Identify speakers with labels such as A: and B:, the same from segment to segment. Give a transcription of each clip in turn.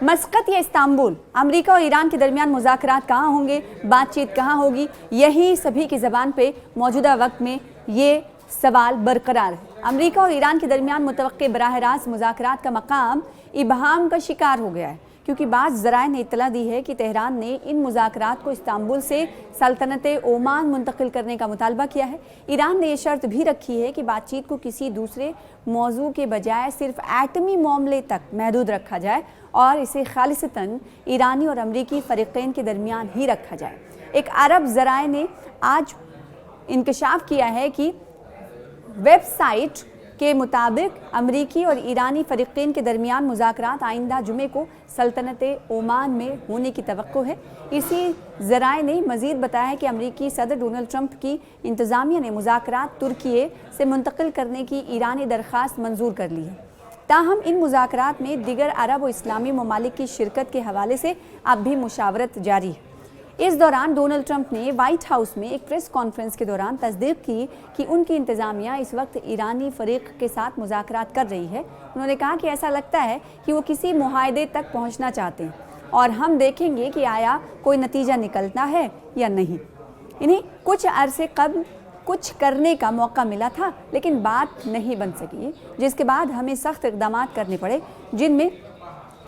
A: Muscat یا Istanbul, امریکہ اور ایران کے درمیان مذاکرات کہاں ہوں گے، بات چیت کہاں ہوگی، یہی سبھی کی زبان پہ موجودہ وقت میں یہ سوال برقرار ہے۔ امریکہ اور ایران کے درمیان متوقع براہ راست مذاکرات کا مقام ابہام کا شکار ہو گیا ہے، کیونکہ بعض ذرائع نے اطلاع دی ہے کہ تہران نے ان مذاکرات کو استنبول سے سلطنت عمان منتقل کرنے کا مطالبہ کیا ہے۔ ایران نے یہ شرط بھی رکھی ہے کہ بات چیت کو کسی دوسرے موضوع کے بجائے صرف ایٹمی معاملے تک محدود رکھا جائے اور اسے خالصتاً ایرانی اور امریکی فریقین کے درمیان ہی رکھا جائے۔ ایک عرب ذرائع نے آج انکشاف کیا ہے کہ ویب سائٹ کے مطابق امریکی اور ایرانی فریقین کے درمیان مذاکرات آئندہ جمعے کو سلطنت عمان میں ہونے کی توقع ہے۔ اسی ذرائع نے مزید بتایا کہ امریکی صدر ڈونلڈ ٹرمپ کی انتظامیہ نے مذاکرات ترکیے سے منتقل کرنے کی ایرانی درخواست منظور کر لی ہے۔ تاہم ان مذاکرات میں دیگر عرب و اسلامی ممالک کی شرکت کے حوالے سے اب بھی مشاورت جاری ہے۔ اس دوران ڈونلڈ ٹرمپ نے وائٹ ہاؤس میں ایک پریس کانفرنس کے دوران تصدیق کی کہ ان کی انتظامیہ اس وقت ایرانی فریق کے ساتھ مذاکرات کر رہی ہے۔ انہوں نے کہا کہ ایسا لگتا ہے کہ وہ کسی معاہدے تک پہنچنا چاہتے ہیں اور ہم دیکھیں گے کہ آیا کوئی نتیجہ نکلتا ہے یا نہیں۔ انہیں کچھ عرصے قبل کچھ کرنے کا موقع ملا تھا لیکن بات نہیں بن سکی، جس کے بعد ہمیں سخت اقدامات کرنے پڑے جن میں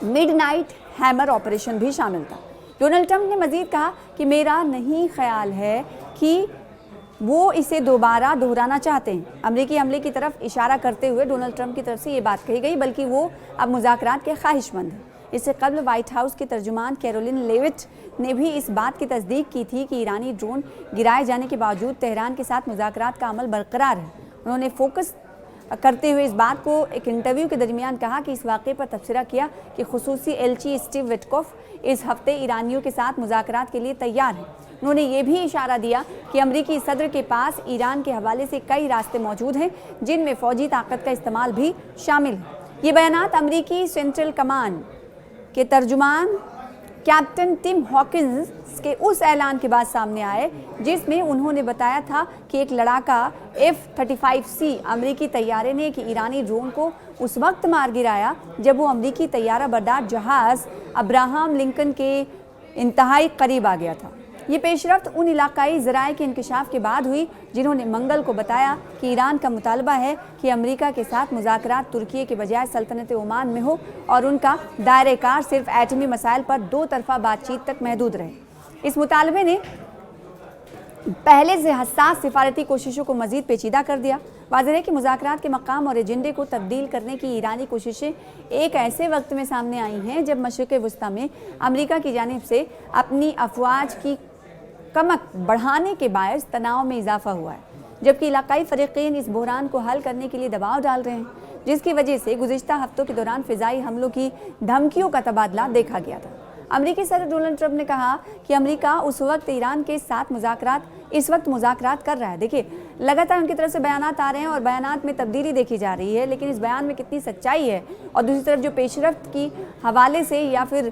A: مڈ نائٹ ہیمر آپریشن بھی شامل تھا۔ ڈونلڈ ٹرمپ نے مزید کہا کہ میرا نہیں خیال ہے کہ وہ اسے دوبارہ دہرانا چاہتے ہیں۔ امریکی حملے کی طرف اشارہ کرتے ہوئے ڈونلڈ ٹرمپ کی طرف سے یہ بات کہی گئی، بلکہ وہ اب مذاکرات کے خواہش مند ہیں۔ اس سے قبل وائٹ ہاؤس کے ترجمان کیرولین لیوٹ نے بھی اس بات کی تصدیق کی تھی کہ ایرانی ڈرون گرائے جانے کے باوجود تہران کے ساتھ مذاکرات کا عمل برقرار ہے۔ انہوں نے فوکس کرتے ہوئے اس بات کو ایک انٹرویو کے درمیان کہا کہ اس واقعے پر تبصرہ کیا کہ خصوصی ایلچی اسٹیو وٹکوف اس ہفتے ایرانیوں کے ساتھ مذاکرات کے لیے تیار ہیں۔ انہوں نے یہ بھی اشارہ دیا کہ امریکی صدر کے پاس ایران کے حوالے سے کئی راستے موجود ہیں جن میں فوجی طاقت کا استعمال بھی شامل ہے۔ یہ بیانات امریکی سینٹرل کمانڈ کے ترجمان کیپٹن ٹم ہاکنز کے اس اعلان کے بعد سامنے آئے جس میں انہوں نے بتایا تھا کہ ایک لڑاکا F-35C امریکی طیارے نے ایک ایرانی ڈرون کو اس وقت مار گرایا جب وہ امریکی طیارہ بردار جہاز ابراہم لنکن کے انتہائی قریب آ گیا تھا۔ یہ پیش رفت ان علاقائی ذرائع کے انکشاف کے بعد ہوئی جنہوں نے منگل کو بتایا کہ ایران کا مطالبہ ہے کہ امریکہ کے ساتھ مذاکرات ترکیے کے بجائے سلطنت عمان میں ہو اور ان کا دائرہ کار صرف ایٹمی مسائل پر دو طرفہ بات چیت تک محدود رہے۔ اس مطالبے نے پہلے سے حساس سفارتی کوششوں کو مزید پیچیدہ کر دیا۔ واضح ہے کہ مذاکرات کے مقام اور ایجنڈے کو تبدیل کرنے کی ایرانی کوششیں ایک ایسے وقت میں سامنے آئی ہیں جب مشرق وسطیٰ میں امریکہ کی جانب سے اپنی افواج کی کمک بڑھانے کے باعث تناؤ میں اضافہ ہوا ہے، جبکہ علاقائی فریقین اس بحران کو حل کرنے کے لیے دباؤ ڈال رہے ہیں، جس کی وجہ سے گزشتہ ہفتوں کے دوران فضائی حملوں کی دھمکیوں کا تبادلہ دیکھا گیا تھا۔ امریکی صدر ڈونلڈ ٹرمپ نے کہا کہ امریکہ اس وقت ایران کے ساتھ مذاکرات کر رہا ہے۔ دیکھیں، لگاتار ان کی طرف سے بیانات آ رہے ہیں اور بیانات میں تبدیلی دیکھی جا رہی ہے، لیکن اس بیان میں کتنی سچائی ہے اور دوسری طرف جو پیش رفت کی حوالے سے یا پھر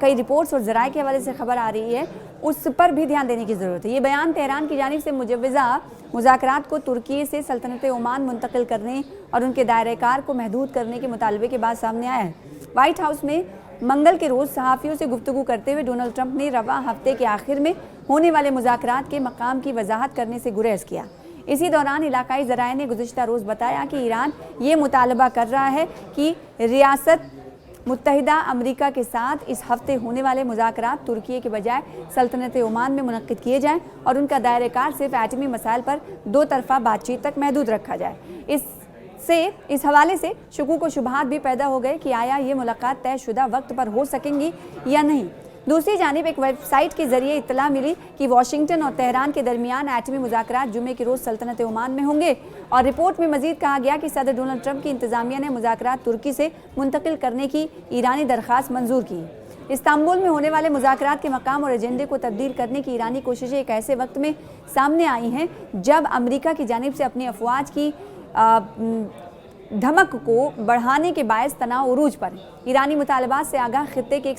A: کئی رپورٹس اور ذرائع کے حوالے سے خبر آ رہی ہے اس پر بھی دھیان دینے کی ضرورت ہے۔ یہ بیان تہران کی جانب سے مجوزہ مذاکرات کو ترکیے سے سلطنت عمان منتقل کرنے اور ان کے دائرہ کار کو محدود کرنے کے مطالبے کے بعد سامنے آیا ہے۔ وائٹ ہاؤس میں منگل کے روز صحافیوں سے گفتگو کرتے ہوئے ڈونلڈ ٹرمپ نے رواں ہفتے کے آخر میں ہونے والے مذاکرات کے مقام کی وضاحت کرنے سے گریز کیا۔ اسی دوران علاقائی ذرائع نے گزشتہ روز بتایا کہ ایران یہ مطالبہ کر رہا ہے کہ ریاست متحدہ امریکہ کے ساتھ اس ہفتے ہونے والے مذاکرات ترکیے کے بجائے سلطنت عمان میں منعقد کیے جائیں اور ان کا دائرہ کار صرف ایٹمی مسائل پر دو طرفہ بات چیت تک محدود رکھا جائے۔ اس حوالے سے شکوک و شبہات بھی پیدا ہو گئے کہ آیا یہ ملاقات طے شدہ وقت پر ہو سکیں گی یا نہیں۔ دوسری جانب ایک ویب سائٹ کے ذریعے اطلاع ملی کہ واشنگٹن اور تہران کے درمیان ایٹمی مذاکرات جمعے کے روز سلطنت عمان میں ہوں گے، اور رپورٹ میں مزید کہا گیا کہ صدر ڈونلڈ ٹرمپ کی انتظامیہ نے مذاکرات ترکی سے منتقل کرنے کی ایرانی درخواست منظور کی۔ استنبول میں ہونے والے مذاکرات کے مقام اور ایجنڈے کو تبدیل کرنے کی ایرانی کوششیں ایک ایسے وقت میں سامنے آئی ہیں جب امریکہ کی جانب سے اپنی افواج کی دھمک کو بڑھانے کے باعث تناؤ عروج پر ہے۔ ایرانی مطالبات سے آگاہ خطے کے ایک